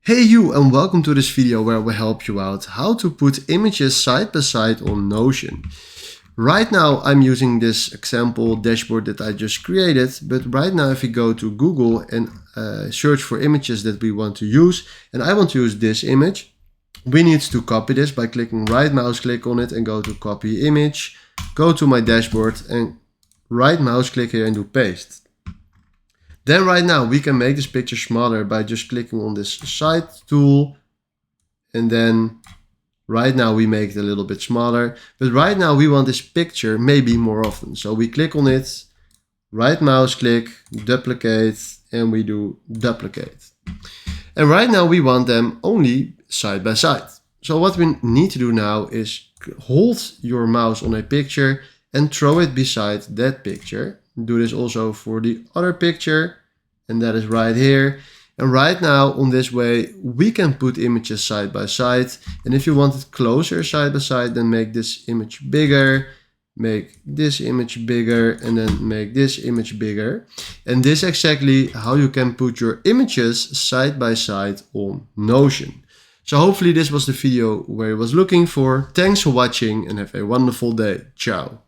Hey you, and welcome to this video where we help you out how to put images side by side on Notion. Right now I'm using this example dashboard that I just created, but right now if we go to Google and search for images that we want to use, and I want to use this image, we need to copy this by clicking right mouse click on it and go to copy image, go to my dashboard and right mouse click here and do paste. Then right now we can make this picture smaller by just clicking on this side tool, and then right now we make it a little bit smaller, but right now we want this picture maybe more often. So we click on it, right mouse click, duplicate, and we do duplicate. And right now we want them only side by side. So what we need to do now is hold your mouse on a picture and throw it beside that picture. Do this also for the other picture, and that is right here. And right now on this way we can put images side by side, and if you want it closer side by side, then make this image bigger, make this image bigger, and then make this image bigger. And this is exactly how you can put your images side by side on Notion. So hopefully this was the video where I was looking for. Thanks for watching and have a wonderful day. Ciao.